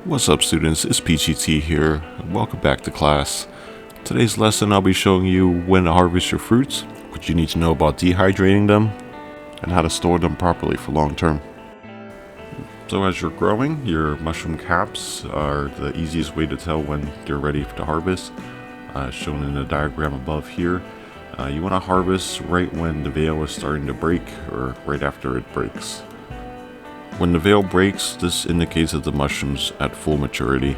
What's up, students? It's PGT here, and welcome back to class. Today's lesson I'll be showing you when to harvest your fruits, what you need to know about dehydrating them, and how to store them properly for long term. So as you're growing, your mushroom caps are the easiest way to tell when you're ready to harvest, shown in the diagram above here. You want to harvest right when the veil is starting to break, or right after it breaks. When the veil breaks, this indicates that the mushroom's at full maturity.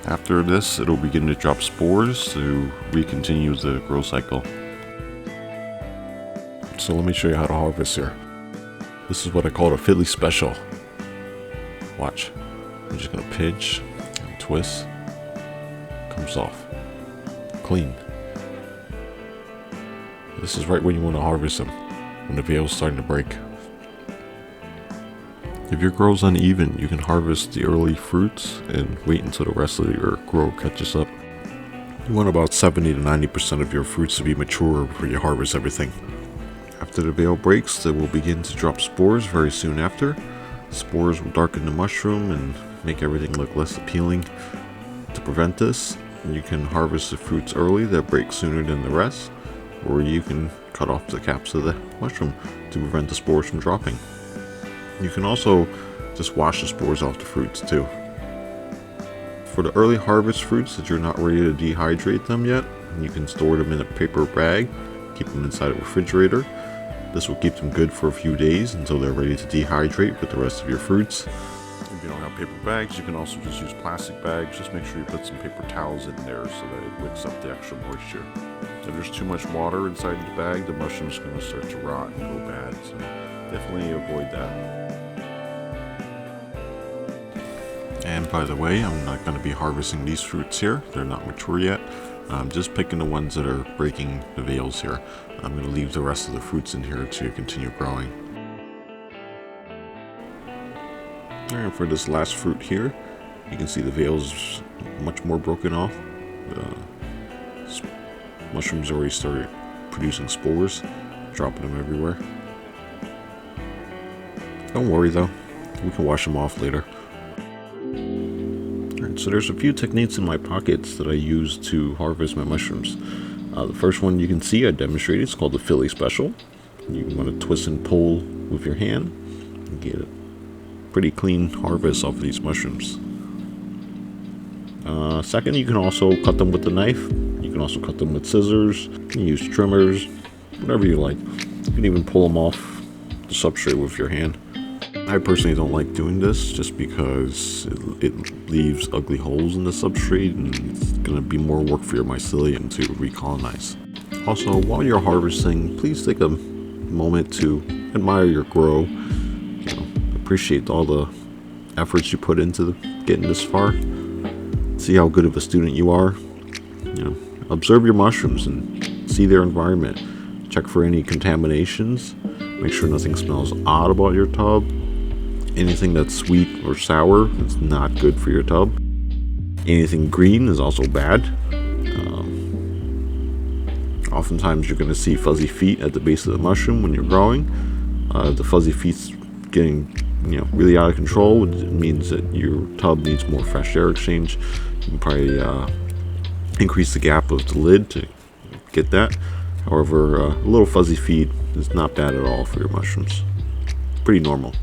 After this, it'll begin to drop spores to re-continue the growth cycle. So let me show you how to harvest here. This is what I call a Philly special. Watch. I'm just gonna pinch and twist. Comes off. Clean. This is right when you want to harvest them, when the veil's starting to break. If your grow's uneven, you can harvest the early fruits and wait until the rest of your grow catches up. You want about 70 to 90% of your fruits to be mature before you harvest everything. After the veil breaks, they will begin to drop spores very soon after. Spores will darken the mushroom and make everything look less appealing. To prevent this, you can harvest the fruits early that break sooner than the rest, or you can cut off the caps of the mushroom to prevent the spores from dropping. You can also just wash the spores off the fruits too. For the early harvest fruits that you're not ready to dehydrate them yet, you can store them in a paper bag, keep them inside a refrigerator. This will keep them good for a few days until they're ready to dehydrate with the rest of your fruits. If you don't have paper bags, you can also just use plastic bags. Just make sure you put some paper towels in there so that it wicks up the extra moisture. If there's too much water inside the bag, the mushroom's going to start to rot and go bad, so definitely avoid that. And by the way, I'm not going to be harvesting these fruits here. They're not mature yet. I'm just picking the ones that are breaking the veils here. I'm going to leave the rest of the fruits in here to continue growing. And for this last fruit here, you can see the veils much more broken off. The mushrooms already started producing spores, dropping them everywhere. Don't worry though, we can wash them off later. So there's a few techniques in my pockets that I use to harvest my mushrooms. The first one you can see I demonstrated, it's called the Philly special. You want to twist and pull with your hand and get a pretty clean harvest off of these mushrooms. Second, you can also cut them with a knife. You can also cut them with scissors. You can use trimmers, whatever you like. You can even pull them off the substrate with your hand. I personally don't like doing this just because it leaves ugly holes in the substrate and it's going to be more work for your mycelium to recolonize. Also, while you're harvesting, please take a moment to admire your grow. Appreciate all the efforts you put into getting this far. See how good of a student you are. Observe your mushrooms and see their environment. Check for any contaminations. Make sure nothing smells odd about your tub. Anything that's sweet or sour is not good for your tub. Anything green is also bad. Oftentimes you're going to see fuzzy feet at the base of the mushroom when you're growing. The fuzzy feet's getting really out of control. It means that your tub needs more fresh air exchange. You can probably increase the gap of the lid to get that. However, a little fuzzy feet is not bad at all for your mushrooms. Pretty normal.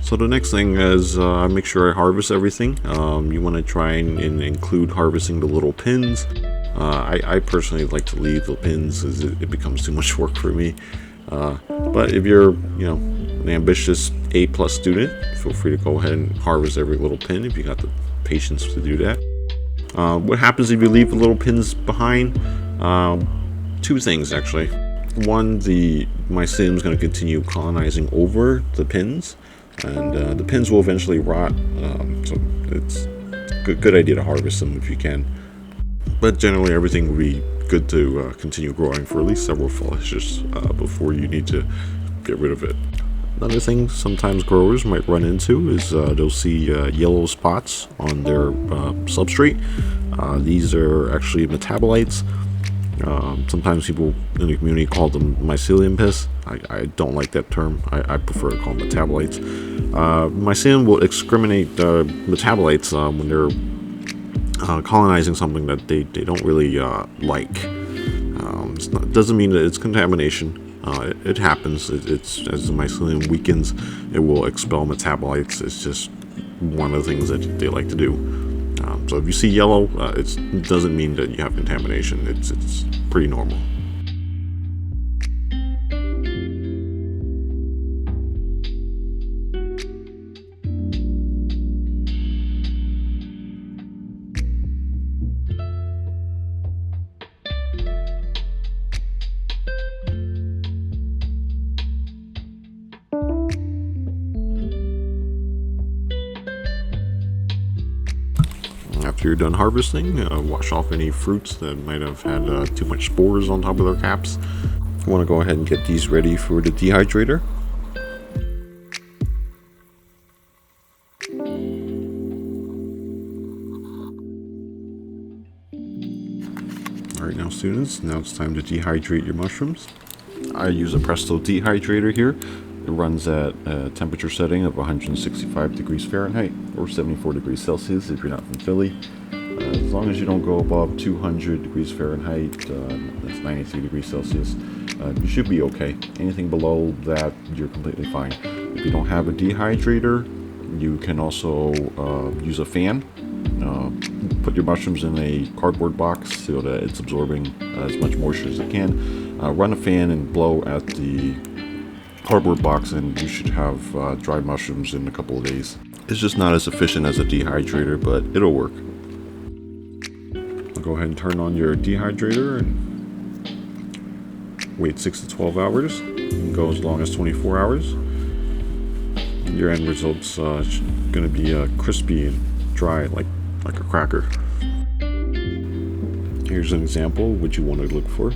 So the next thing is I make sure I harvest everything. You want to try and include harvesting the little pins. I personally like to leave the pins as it becomes too much work for me. But if you're an ambitious A+ student, feel free to go ahead and harvest every little pin if you got the patience to do that. What happens if you leave the little pins behind? Two things actually. One, the mycelium is going to continue colonizing over the pins. And the pins will eventually rot, so it's a good idea to harvest them if you can. But generally everything will be good to continue growing for at least several flushes before you need to get rid of it. Another thing sometimes growers might run into is they'll see yellow spots on their substrate. These are actually metabolites. Sometimes people in the community call them mycelium piss. I don't like that term. I prefer to call them metabolites. Mycelium will excreminate metabolites when they're colonizing something that they don't really like. It doesn't mean that it's contamination. It happens. It's as the mycelium weakens, it will expel metabolites. It's just one of the things that they like to do. So if you see yellow, it doesn't mean that you have contamination. It's pretty normal. After you're done harvesting, wash off any fruits that might have had too much spores on top of their caps. You want to go ahead and get these ready for the dehydrator. Alright, now students, now it's time to dehydrate your mushrooms. I use a Presto dehydrator here. It runs at a temperature setting of 165 degrees Fahrenheit or 74 degrees Celsius if you're not from Philly. As long as you don't go above 200 degrees Fahrenheit, that's 93 degrees Celsius, you should be okay. Anything below that, you're completely fine. If you don't have a dehydrator, you can also use a fan. Put your mushrooms in a cardboard box so that it's absorbing as much moisture as it can. Run a fan and blow at the cardboard box and you should have dried mushrooms in a couple of days. It's just not as efficient as a dehydrator, but it'll work. I'll go ahead and turn on your dehydrator and wait 6 to 12 hours. You can go as long as 24 hours. Your end result's going to be crispy and dry like a cracker. Here's an example of what you want to look for.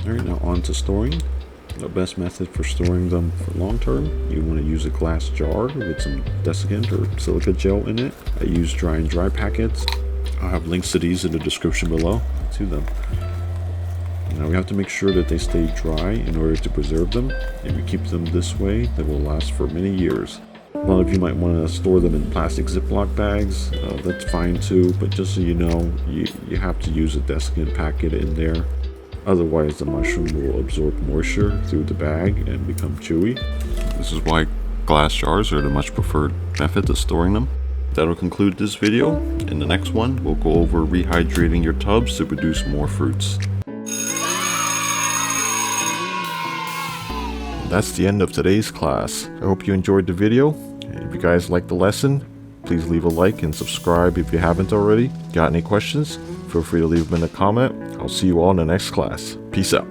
Alright, now on to storing. The best method for storing them for long term, you want to use a glass jar with some desiccant or silica gel in it. I use dry and dry packets. I'll have links to these in the description below to them. Now we have to make sure that they stay dry in order to preserve them. If you keep them this way, they will last for many years. A lot of you might want to store them in plastic ziplock bags. That's fine too, but just so you know, you have to use a desiccant packet in there. Otherwise the mushroom will absorb moisture through the bag and become chewy. This is why glass jars are the much preferred method of storing them. That'll conclude this video. In the next one, we'll go over rehydrating your tubs to produce more fruits. That's the end of today's class. I hope you enjoyed the video. If you guys liked the lesson, please leave a like and subscribe if you haven't already. Got any questions? Feel free to leave them in a comment. I'll see you all in the next class. Peace out.